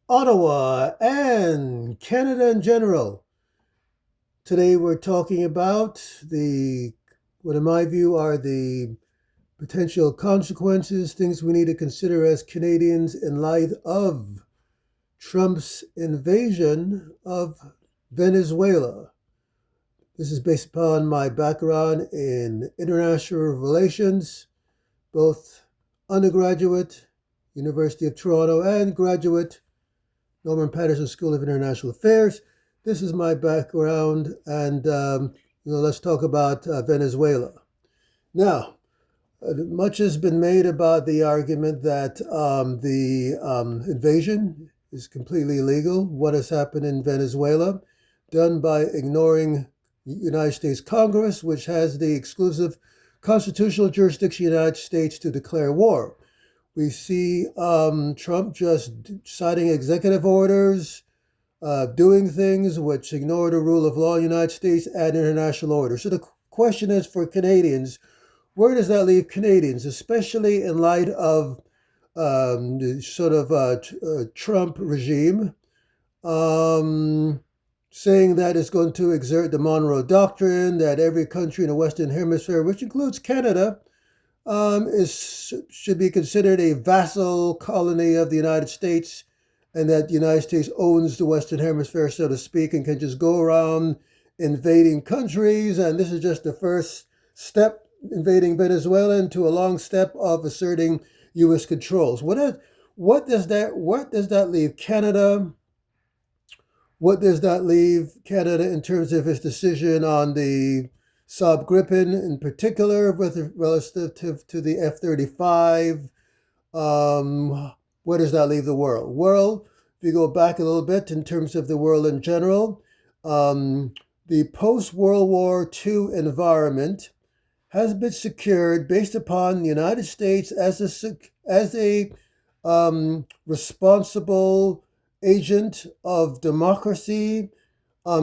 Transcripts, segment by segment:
Ottawa, and Canada in general. Today we're talking about what in my view are the potential consequences, things we need to consider as Canadians in light of Trump's invasion of Venezuela. This is based upon my background in international relations, both undergraduate, University of Toronto, and graduate, Norman Patterson School of International Affairs. This is my background, and let's talk about Venezuela. Now, much has been made about the argument that the invasion is completely illegal. What has happened in Venezuela, done by ignoring United States Congress, which has the exclusive constitutional jurisdiction of the United States to declare war. We see Trump just signing executive orders, doing things which ignore the rule of law in the United States and international order. So the question is for Canadians, where does that leave Canadians, especially in light of the sort of Trump regime saying that it's going to exert the Monroe Doctrine, that every country in the Western Hemisphere, which includes Canada, should be considered a vassal colony of the United States, and that the United States owns the Western Hemisphere, so to speak, and can just go around invading countries. And this is just the first step, invading Venezuela, into a long step of asserting U.S. controls. What does that leave Canada? What does that leave Canada in terms of its decision on the Saab-Gripen, in particular, with relative to the F-35? Where does that leave the world? Well, if you go back a little bit in terms of the world in general, the post-World War II environment has been secured based upon the United States as a responsible agent of democracy,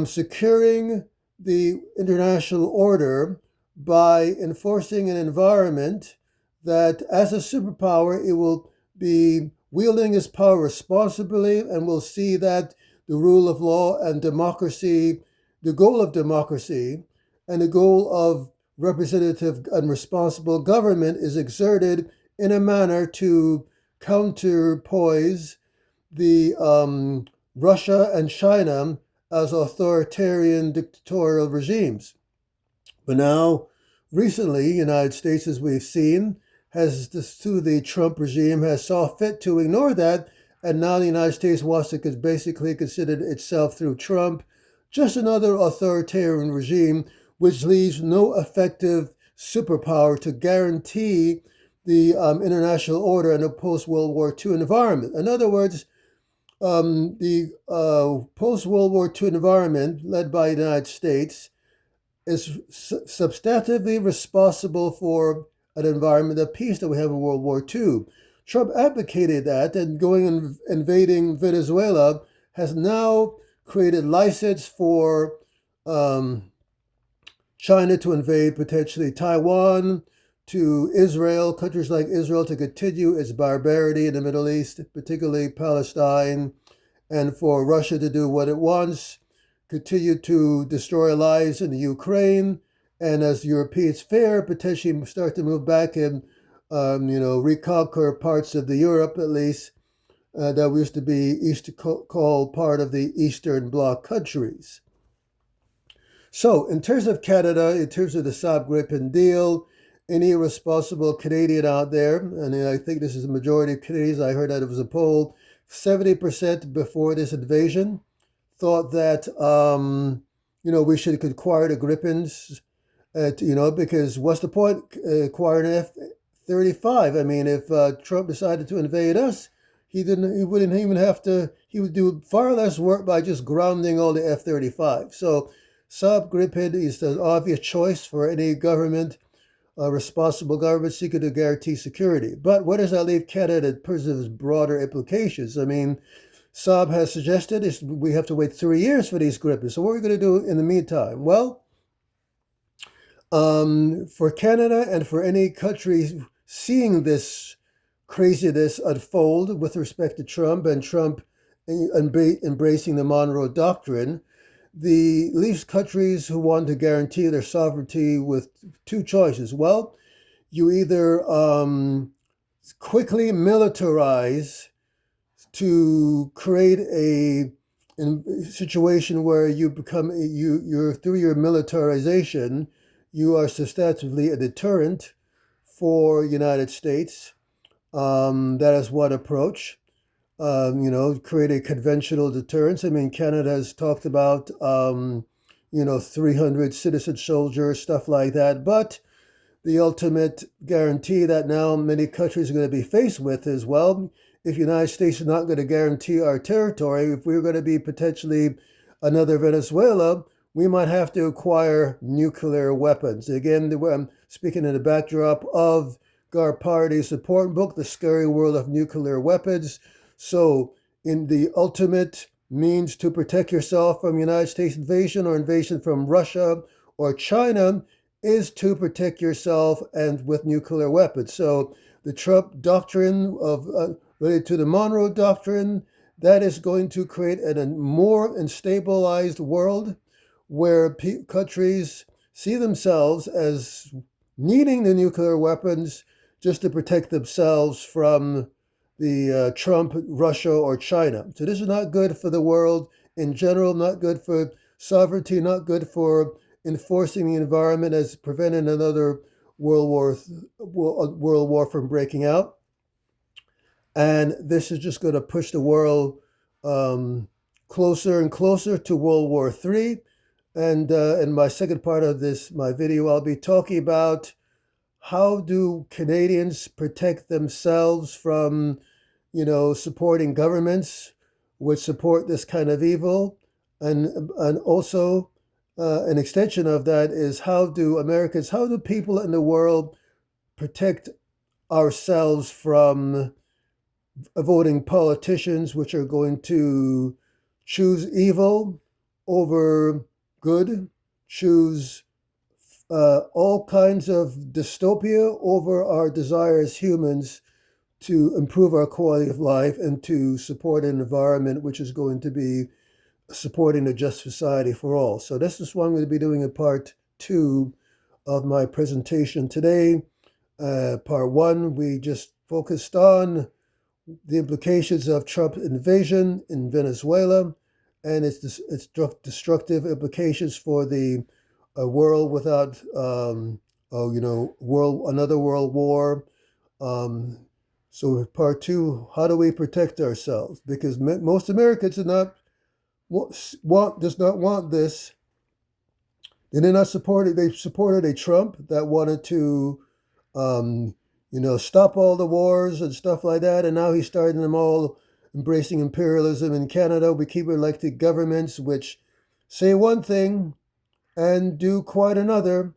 securing the international order by enforcing an environment that, as a superpower, it will be wielding its power responsibly and will see that the rule of law and democracy, the goal of democracy, and the goal of representative and responsible government is exerted in a manner to counterpoise the Russia and China as authoritarian dictatorial regimes. But now, recently, the United States, as we've seen, has through the Trump regime has saw fit to ignore that, and now the United States wants to basically consider itself through Trump just another authoritarian regime, which leaves no effective superpower to guarantee the international order in a post-World War II environment. In other words, the post-World War II environment led by the United States is substantively responsible for an environment of peace that we have in World War II. Trump advocated that, and going and invading Venezuela has now created license for China to invade potentially Taiwan, to Israel, countries like Israel to continue its barbarity in the Middle East, particularly Palestine, and for Russia to do what it wants, continue to destroy lives in the Ukraine, and as Europeans fear, potentially start to move back and reconquer parts of the Europe, at least, that used to be called part of the Eastern Bloc countries. So, in terms of Canada, in terms of the Saab-Gripen deal, any responsible Canadian out there, and I think this is the majority of Canadians, I heard that it was a poll, 70% before this invasion thought that, we should acquire the Gripens, because what's the point acquiring an F-35? I mean, if Trump decided to invade us, he wouldn't even have to, he would do far less work by just grounding all the F-35. So Saab-Gripen is an obvious choice for any government, responsible government seeking to guarantee security. But where does that leave Canada in terms of its broader implications? I mean, Saab has suggested we have to wait 3 years for these Gripens. So what are we going to do in the meantime? Well, for Canada and for any country seeing this craziness unfold with respect to Trump and Trump embracing the Monroe Doctrine, the least countries who want to guarantee their sovereignty with two choices. Well, you either quickly militarize to create a situation where you're through your militarization, you are substantively a deterrent for United States. That is one approach. Create a conventional deterrence. I mean, Canada has talked about 300 citizen soldiers, stuff like that. But the ultimate guarantee that now many countries are going to be faced with is, well, if the United States is not going to guarantee our territory, if we're going to be potentially another Venezuela, we might have to acquire nuclear weapons. Again, I'm speaking in the backdrop of Garpardi's important book, The Scary World of Nuclear Weapons. So, in the ultimate means to protect yourself from United States invasion or invasion from Russia or China is to protect yourself and with nuclear weapons. So the Trump doctrine of related to the Monroe Doctrine, that is going to create a more unstabilized world where countries see themselves as needing the nuclear weapons just to protect themselves from the Trump, Russia, or China. So this is not good for the world in general, not good for sovereignty, not good for enforcing the environment as preventing another world war from breaking out. And this is just going to push the world closer and closer to World War III. And in my second part of my video, I'll be talking about how do Canadians protect themselves from, supporting governments which support this kind of evil, and also an extension of that is how do people in the world protect ourselves from voting politicians which are going to choose evil over good, choose all kinds of dystopia over our desire as humans to improve our quality of life and to support an environment which is going to be supporting a just society for all. So this is what I'm going to be doing in part 2 of my presentation today. Part 1, we just focused on the implications of Trump's invasion in Venezuela and its destructive implications for the world without, another world war. So part 2, how do we protect ourselves? Because most Americans does not want this. They did not support it. They supported a Trump that wanted to, stop all the wars and stuff like that. And now he's starting them all, embracing imperialism in Canada. We keep elected governments which say one thing and do quite another.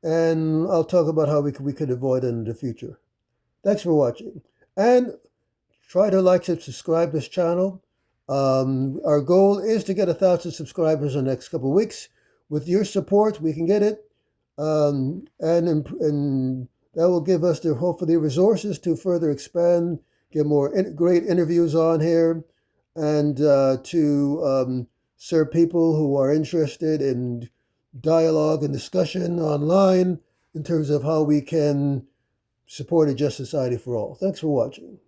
And I'll talk about how we could avoid it in the future. Thanks for watching. And try to like and subscribe this channel. Our goal is to get 1,000 subscribers in the next couple of weeks. With your support, we can get it. And that will give us hopefully resources to further expand, get more great interviews on here, and to serve people who are interested in dialogue and discussion online in terms of how we can support a just society for all. Thanks for watching.